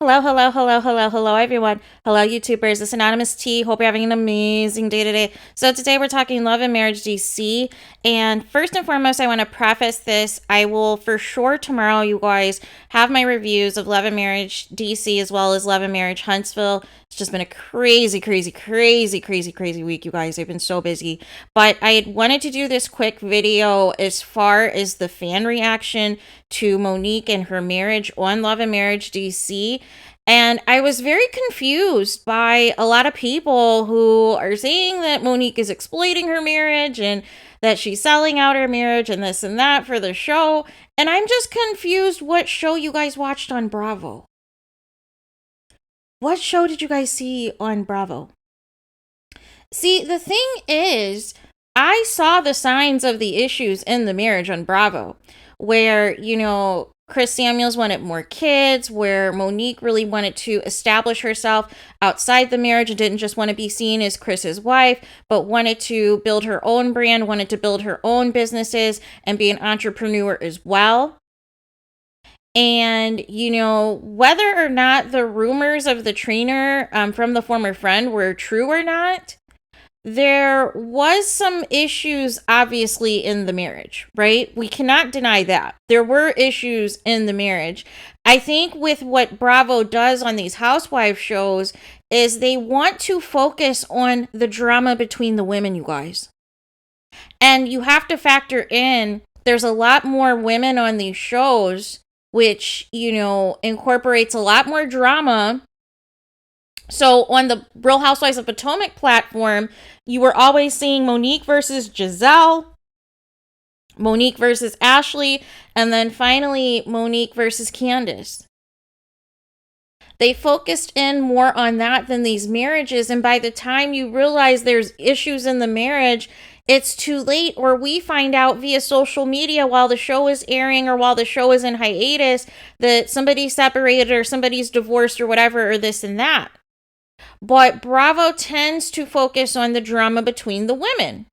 Hello, hello, hello, hello, hello, everyone. Hello, YouTubers. It's Anonymous T. Hope you're having an amazing day today. So today we're talking love and marriage DC. And first and foremost, I want to preface this. I will for sure tomorrow, you guys, have my reviews of love and marriage DC as well as love and marriage Huntsville. It's just been a crazy, crazy, crazy, crazy, crazy week, you guys. I've been so busy. But I had wanted to do this quick video as far as the fan reaction to Monique and her marriage on Love and Marriage DC. And I was very confused by a lot of people who are saying that Monique is exploiting her marriage and that she's selling out her marriage and this and that for the show. And I'm just confused what show you guys watched on Bravo. What show did you guys see on Bravo? See, the thing is, I saw the signs of the issues in the marriage on Bravo, where, Chris Samuels wanted more kids, where Monique really wanted to establish herself outside the marriage and didn't just want to be seen as Chris's wife, but wanted to build her own brand, wanted to build her own businesses and be an entrepreneur as well. And, whether or not the rumors of the trainer from the former friend were true or not, there was some issues, obviously, in the marriage, right? We cannot deny that. There were issues in the marriage. I think with what Bravo does on these housewife shows is they want to focus on the drama between the women, you guys. And you have to factor in, there's a lot more women on these shows, which, incorporates a lot more drama. So on the Real Housewives of Potomac platform, you were always seeing Monique versus Giselle, Monique versus Ashley, and then finally Monique versus Candace. They focused in more on that than these marriages. And by the time you realize there's issues in the marriage, it's too late, or we find out via social media while the show is airing or while the show is in hiatus that somebody's separated or somebody's divorced or whatever, or this and that. But Bravo tends to focus on the drama between the women.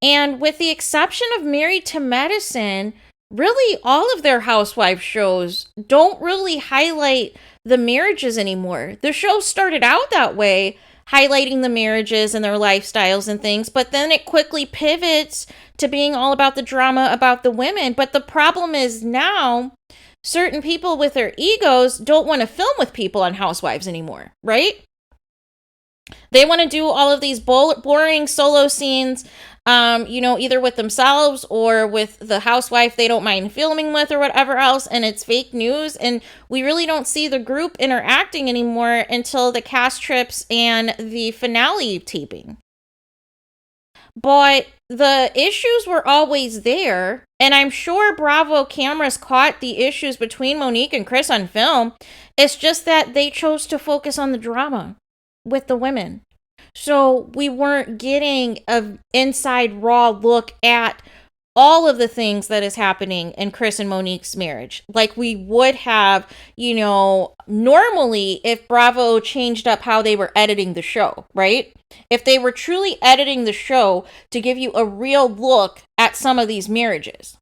And with the exception of Married to Medicine, really all of their housewife shows don't really highlight the marriages anymore. The show started out that way, highlighting the marriages and their lifestyles and things, but then it quickly pivots to being all about the drama about the women. But the problem is now, certain people with their egos don't want to film with people on Housewives anymore, right? They want to do all of these boring solo scenes, either with themselves or with the housewife they don't mind filming with or whatever else, and it's fake news. And we really don't see the group interacting anymore until the cast trips and the finale taping. But the issues were always there, and I'm sure Bravo cameras caught the issues between Monique and Chris on film. It's just that they chose to focus on the drama with the women. So we weren't getting an inside raw look at all of the things that is happening in Chris and Monique's marriage, like we would have, normally if Bravo changed up how they were editing the show, right? If they were truly editing the show to give you a real look at some of these marriages.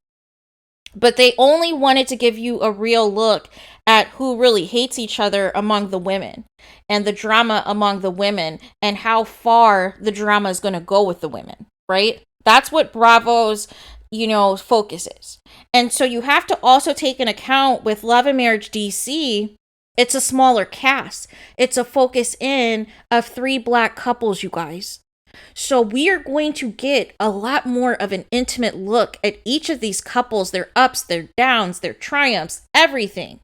But they only wanted to give you a real look at who really hates each other among the women and the drama among the women and how far the drama is going to go with the women, right? That's what Bravo's, focus is. And so you have to also take an account with Love and Marriage DC. It's a smaller cast. It's a focus in of 3 Black couples, you guys. So we are going to get a lot more of an intimate look at each of these couples, their ups, their downs, their triumphs, everything.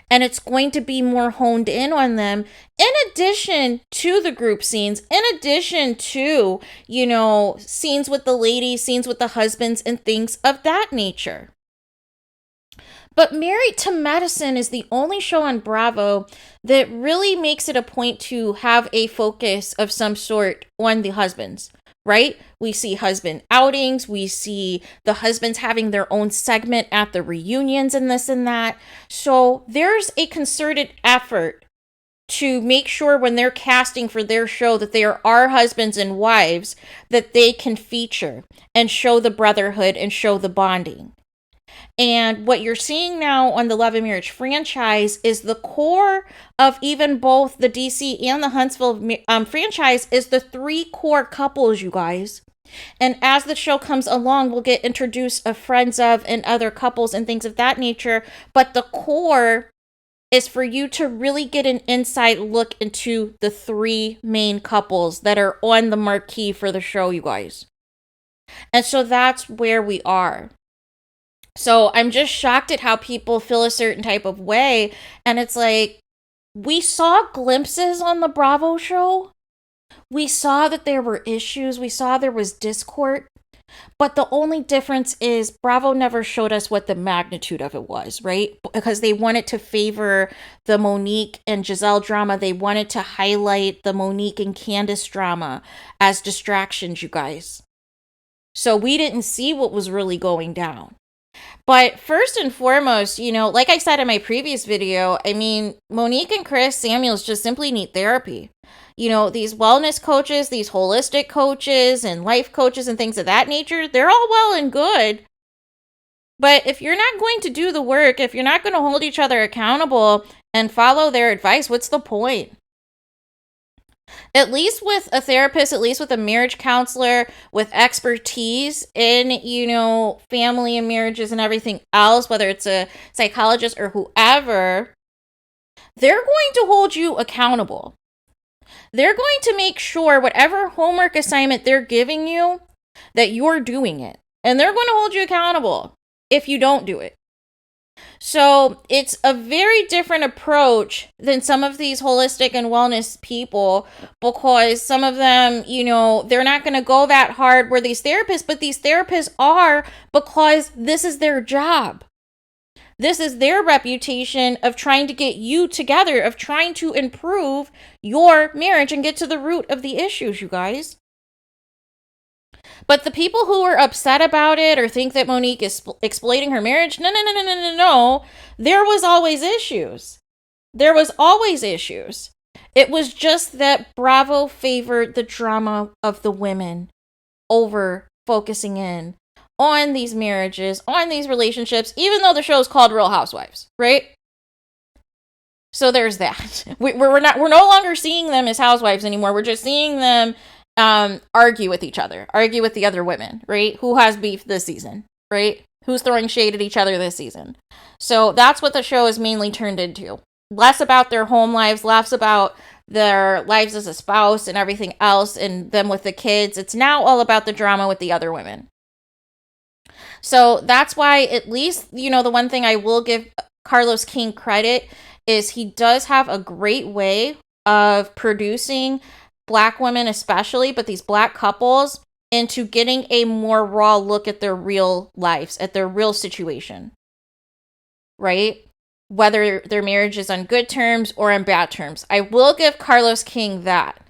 And it's going to be more honed in on them, in addition to the group scenes, in addition to, scenes with the ladies, scenes with the husbands, and things of that nature. But Married to Medicine is the only show on Bravo that really makes it a point to have a focus of some sort on the husbands, right? We see husband outings. We see the husbands having their own segment at the reunions and this and that. So there's a concerted effort to make sure when they're casting for their show that there are husbands and wives that they can feature and show the brotherhood and show the bonding. And what you're seeing now on the Love and Marriage franchise is the core of even both the DC and the Huntsville franchise is the 3 core couples, you guys. And as the show comes along, we'll get introduced of friends of and other couples and things of that nature. But the core is for you to really get an inside look into the 3 main couples that are on the marquee for the show, you guys. And so that's where we are. So I'm just shocked at how people feel a certain type of way. And it's like, we saw glimpses on the Bravo show. We saw that there were issues. We saw there was discord. But the only difference is Bravo never showed us what the magnitude of it was, right? Because they wanted to favor the Monique and Giselle drama. They wanted to highlight the Monique and Candace drama as distractions, you guys. So we didn't see what was really going down. But first and foremost, like I said in my previous video, I mean, Monique and Chris Samuels just simply need therapy. These wellness coaches, these holistic coaches and life coaches and things of that nature, they're all well and good. But if you're not going to do the work, if you're not going to hold each other accountable and follow their advice, what's the point? At least with a therapist, at least with a marriage counselor with expertise in, family and marriages and everything else, whether it's a psychologist or whoever, they're going to hold you accountable. They're going to make sure whatever homework assignment they're giving you, that you're doing it. And they're going to hold you accountable if you don't do it. So it's a very different approach than some of these holistic and wellness people, because some of them, they're not going to go that hard where these therapists, but these therapists are, because this is their job. This is their reputation of trying to get you together, of trying to improve your marriage and get to the root of the issues, you guys. But the people who are upset about it or think that Monique is exploiting her marriage, no. There was always issues. There was always issues. It was just that Bravo favored the drama of the women over focusing in on these marriages, on these relationships, even though the show is called Real Housewives, right? So there's that. We're no longer seeing them as housewives anymore. We're just seeing them argue with each other, argue with the other women, right? Who has beef this season, right? Who's throwing shade at each other this season? So that's what the show is mainly turned into. Less about their home lives, less about their lives as a spouse and everything else, and them with the kids. It's now all about the drama with the other women. So that's why, at least, the one thing I will give Carlos King credit is he does have a great way of producing Black women especially, but these Black couples, into getting a more raw look at their real lives, at their real situation, right? Whether their marriage is on good terms or on bad terms. I will give Carlos King that.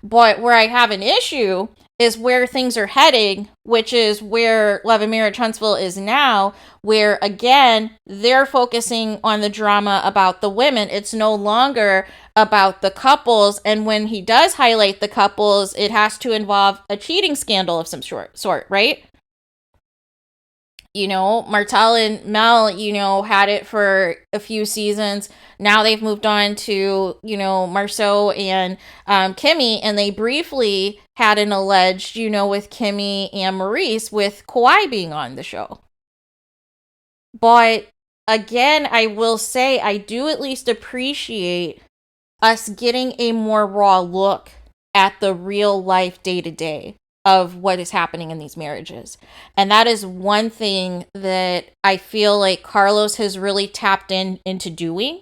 But where I have an issue is where things are heading, which is where Love and Marriage Huntsville is now, where, again, they're focusing on the drama about the women. It's no longer about the couples, and when he does highlight the couples, it has to involve a cheating scandal of some sort, right? Marital and Mel, had it for a few seasons. Now they've moved on to, Marceau and Kimmy, and they briefly had an alleged, with Kimmy and Maurice, with Kawhi being on the show. But again, I will say, I do at least appreciate us getting a more raw look at the real life day-to-day of what is happening in these marriages. And that is one thing that I feel like Carlos has really tapped into doing.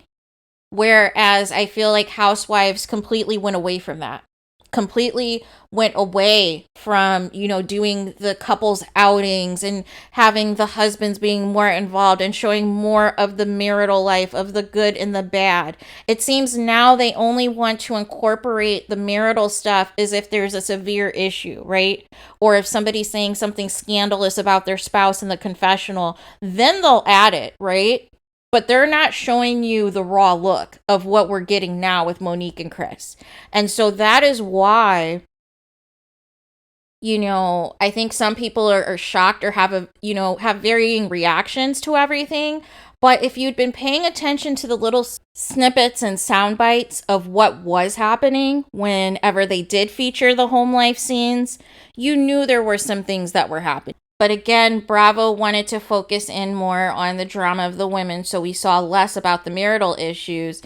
Whereas I feel like Housewives completely went away from that. Completely went away from, doing the couples outings and having the husbands being more involved and showing more of the marital life, of the good and the bad. It seems now they only want to incorporate the marital stuff as if there's a severe issue, right? Or if somebody's saying something scandalous about their spouse in the confessional, then they'll add it, right? But they're not showing you the raw look of what we're getting now with Monique and Chris. And so that is why, I think some people are shocked or have varying reactions to everything. But if you'd been paying attention to the little snippets and sound bites of what was happening whenever they did feature the home life scenes, you knew there were some things that were happening. But again, Bravo wanted to focus in more on the drama of the women, so we saw less about the marital issues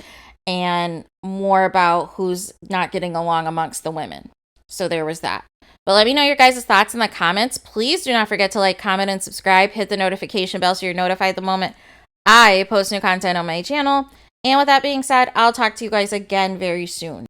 and more about who's not getting along amongst the women. So there was that. But let me know your guys' thoughts in the comments. Please do not forget to like, comment, and subscribe. Hit the notification bell so you're notified the moment I post new content on my channel. And with that being said, I'll talk to you guys again very soon.